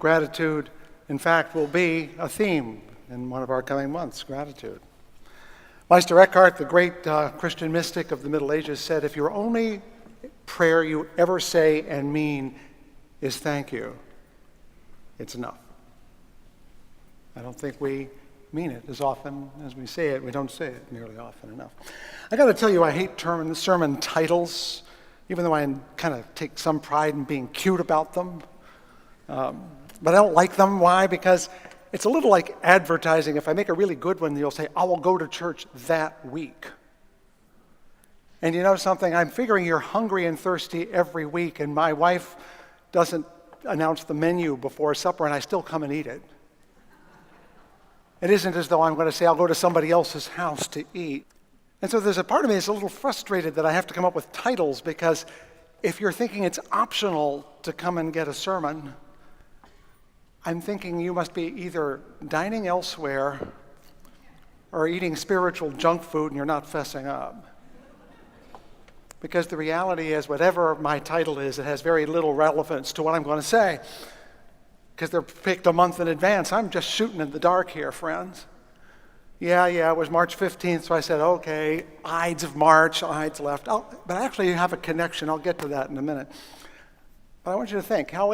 Gratitude, in fact, will be a theme in one of our coming months, gratitude. Meister Eckhart, the great Christian mystic of the Middle Ages, said, if your only prayer you ever say and mean is thank you, it's enough. I don't think we mean it as often as we say it. We don't say it nearly often enough. I got to tell you, I hate sermon titles, even though I kind of take some pride in being cute about them. But I don't like them. Why? Because it's a little like advertising. If I make a really good one, you'll say, I will go to church that week. And you know something? I'm figuring you're hungry and thirsty every week, and my wife doesn't announce the menu before supper, and I still come and eat it. It isn't as though I'm going to say, I'll go to somebody else's house to eat. And so there's a part of me that's a little frustrated that I have to come up with titles, because if you're thinking it's optional to come and get a sermon, I'm thinking you must be either dining elsewhere or eating spiritual junk food and you're not fessing up. Because the reality is, whatever my title is, it has very little relevance to what I'm going to say, because they're picked a month in advance. I'm just shooting in the dark here, friends. Yeah, it was March 15th, so I said, okay, Ides of March, Ides left. But actually you have a connection. I'll get to that in a minute. But I want you to think, how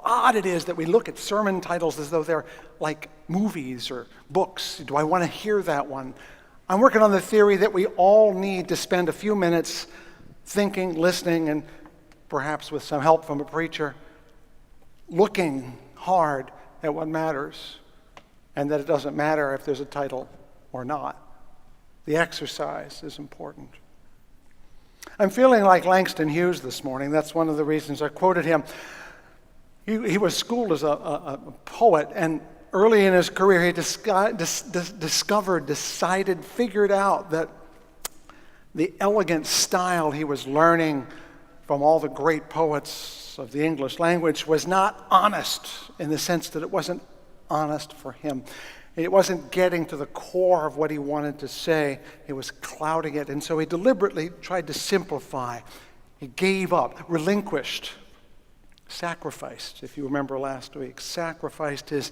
odd it is that we look at sermon titles as though they're like movies or books. Do I want to hear that one? I'm working on the theory that we all need to spend a few minutes thinking, listening, and perhaps with some help from a preacher, looking hard at what matters, and that it doesn't matter if there's a title or not. The exercise is important. I'm feeling like Langston Hughes this morning. That's one of the reasons I quoted him. He was schooled as a poet, and early in his career he figured out that the elegant style he was learning from all the great poets of the English language was not honest, in the sense that it wasn't honest for him. It wasn't getting to the core of what he wanted to say. It was clouding it. And so he deliberately tried to simplify. He gave up, relinquished, sacrificed, if you remember last week, sacrificed his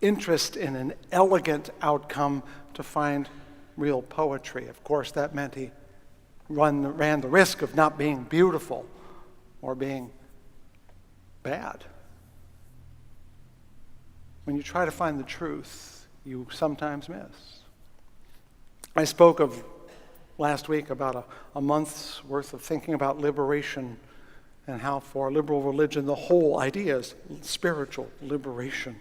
interest in an elegant outcome to find real poetry. Of course, that meant he ran the risk of not being beautiful or being bad. When you try to find the truth, you sometimes miss. I spoke of last week about a month's worth of thinking about liberation, and how for liberal religion the whole idea is spiritual liberation.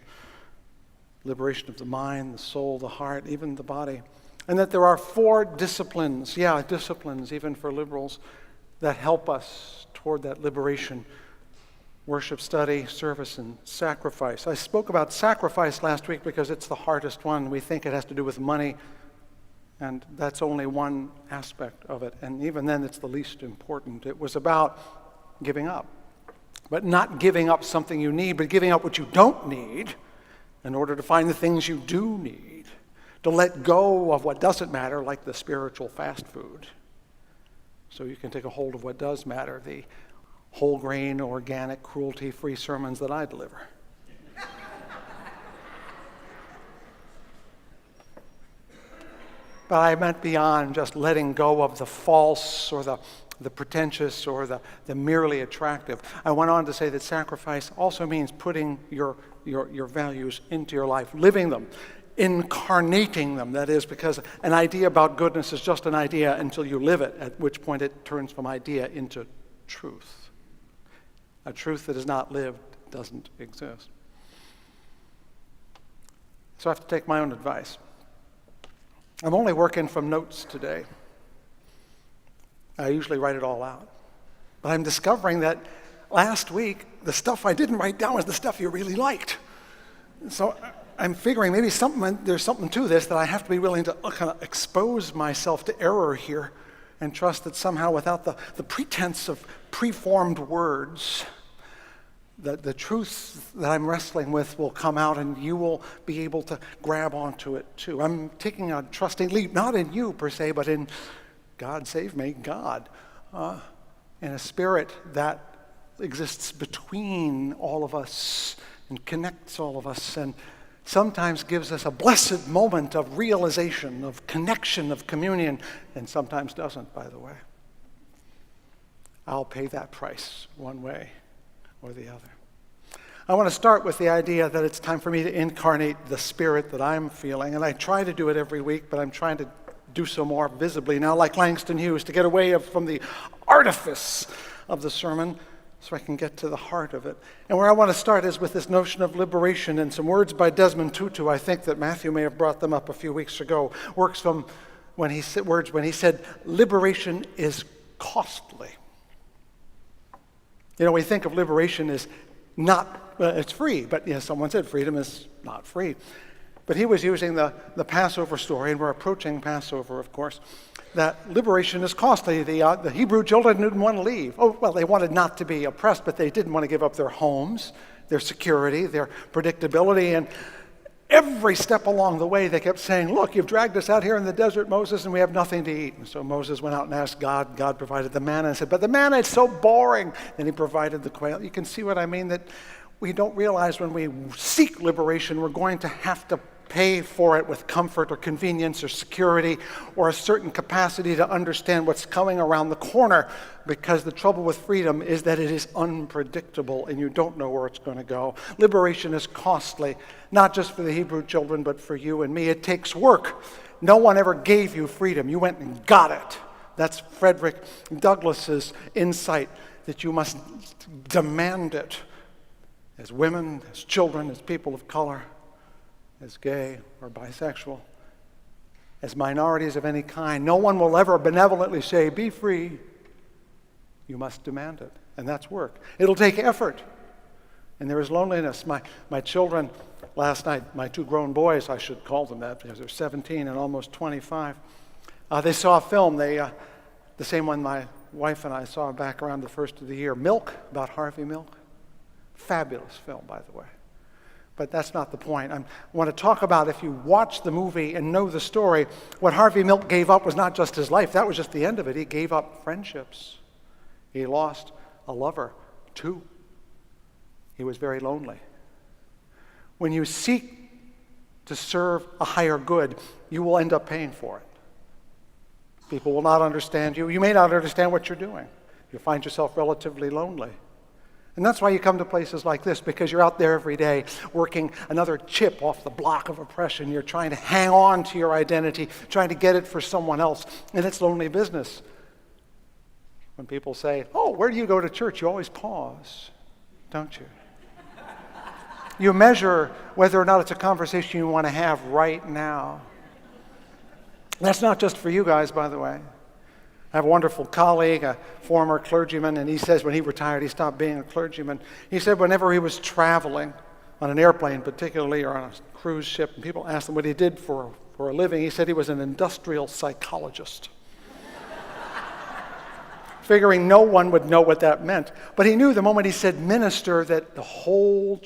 Liberation of the mind, the soul, the heart, even the body. And that there are 4 disciplines, disciplines even for liberals, that help us toward that liberation: worship, study, service, and sacrifice. I spoke about sacrifice last week because it's the hardest one. We think it has to do with money, and that's only one aspect of it. And even then, it's the least important. It was about giving up. But not giving up something you need, but giving up what you don't need in order to find the things you do need. To let go of what doesn't matter, like the spiritual fast food, so you can take a hold of what does matter, the whole grain, organic, cruelty-free sermons that I deliver. But I meant beyond just letting go of the false or the pretentious or the merely attractive. I went on to say that sacrifice also means putting your values into your life, living them, incarnating them. That is, because an idea about goodness is just an idea until you live it, at which point it turns from idea into truth. A truth that is not lived doesn't exist. So I have to take my own advice. I'm only working from notes today. I usually write it all out. But I'm discovering that last week, the stuff I didn't write down was the stuff you really liked. So I'm figuring maybe there's something to this, that I have to be willing to kind of expose myself to error here and trust that somehow, without the pretense of preformed words, that the truth that I'm wrestling with will come out and you will be able to grab onto it too. I'm taking a trusting leap, not in you per se, but in God save me, God, in a spirit that exists between all of us and connects all of us and sometimes gives us a blessed moment of realization, of connection, of communion, and sometimes doesn't, by the way. I'll pay that price one way or the other. I want to start with the idea that it's time for me to incarnate the Spirit that I'm feeling, and I try to do it every week, but I'm trying to do so more visibly now, like Langston Hughes, to get away from the artifice of the sermon so I can get to the heart of it. And where I want to start is with this notion of liberation, and some words by Desmond Tutu. I think that Matthew may have brought them up a few weeks ago. Works from when he said, liberation is costly. You know, we think of liberation as it's free, but someone said freedom is not free. But he was using the Passover story, and we're approaching Passover, of course, that liberation is costly. The Hebrew children didn't want to leave. Oh, well, they wanted not to be oppressed, but they didn't want to give up their homes, their security, their predictability. And every step along the way, they kept saying, look, you've dragged us out here in the desert, Moses, and we have nothing to eat. And so Moses went out and asked God. God provided the manna and said, but the manna is so boring. And he provided the quail. You can see what I mean, that we don't realize when we seek liberation, we're going to have to pay for it with comfort or convenience or security or a certain capacity to understand what's coming around the corner, because the trouble with freedom is that it is unpredictable and you don't know where it's going to go. Liberation is costly, not just for the Hebrew children, but for you and me. It takes work. No one ever gave you freedom. You went and got it. That's Frederick Douglass's insight, that you must demand it as women, as children, as people of color, as gay or bisexual, as minorities of any kind. No one will ever benevolently say, be free. You must demand it. And that's work. It'll take effort. And there is loneliness. My children last night, my two grown boys, I should call them that because they're 17 and almost 25, they saw a film, the same one my wife and I saw back around the first of the year, Milk, about Harvey Milk. Fabulous film, by the way. But that's not the point. I want to talk about, if you watch the movie and know the story, what Harvey Milk gave up was not just his life. That was just the end of it. He gave up friendships. He lost a lover, too. He was very lonely. When you seek to serve a higher good, you will end up paying for it. People will not understand you. You may not understand what you're doing. You'll find yourself relatively lonely. And that's why you come to places like this, because you're out there every day working another chip off the block of oppression. You're trying to hang on to your identity, trying to get it for someone else, and it's lonely business. When people say, oh, where do you go to church? You always pause, don't you? You measure whether or not it's a conversation you want to have right now. That's not just for you guys, by the way. I have a wonderful colleague, a former clergyman, and he says when he retired, he stopped being a clergyman. He said whenever he was traveling on an airplane, particularly, or on a cruise ship, and people asked him what he did for a living, he said he was an industrial psychologist. Figuring no one would know what that meant. But he knew the moment he said minister that the whole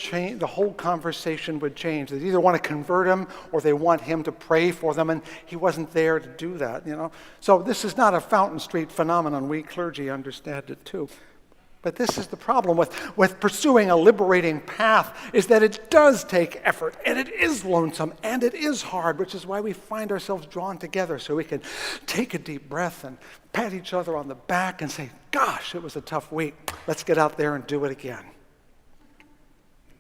conversation would change. They either want to convert him or they want him to pray for them, and he wasn't there to do that, So this is not a Fountain Street phenomenon. We clergy understand it too. But this is the problem with pursuing a liberating path, is that it does take effort, and it is lonesome, and it is hard, which is why we find ourselves drawn together so we can take a deep breath and pat each other on the back and say, gosh, it was a tough week. Let's get out there and do it again.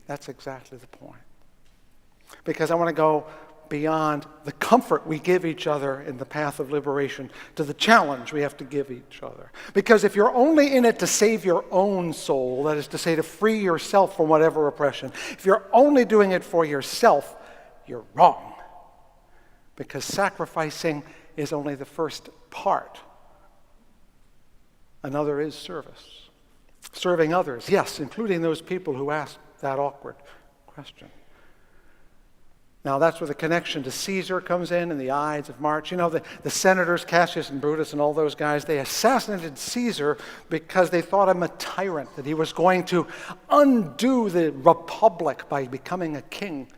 That's exactly the point. Because I want to go beyond the comfort we give each other in the path of liberation to the challenge we have to give each other. Because if you're only in it to save your own soul, that is to say, to free yourself from whatever oppression, if you're only doing it for yourself, you're wrong. Because sacrificing is only the first part. Another is service. Serving others, yes, including those people who ask that awkward question. Now, that's where the connection to Caesar comes in the Ides of March. The senators, Cassius and Brutus and all those guys, they assassinated Caesar because they thought him a tyrant, that he was going to undo the republic by becoming a king.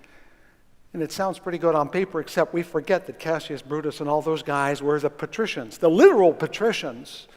And it sounds pretty good on paper, except we forget that Cassius, Brutus, and all those guys were the patricians, the literal patricians,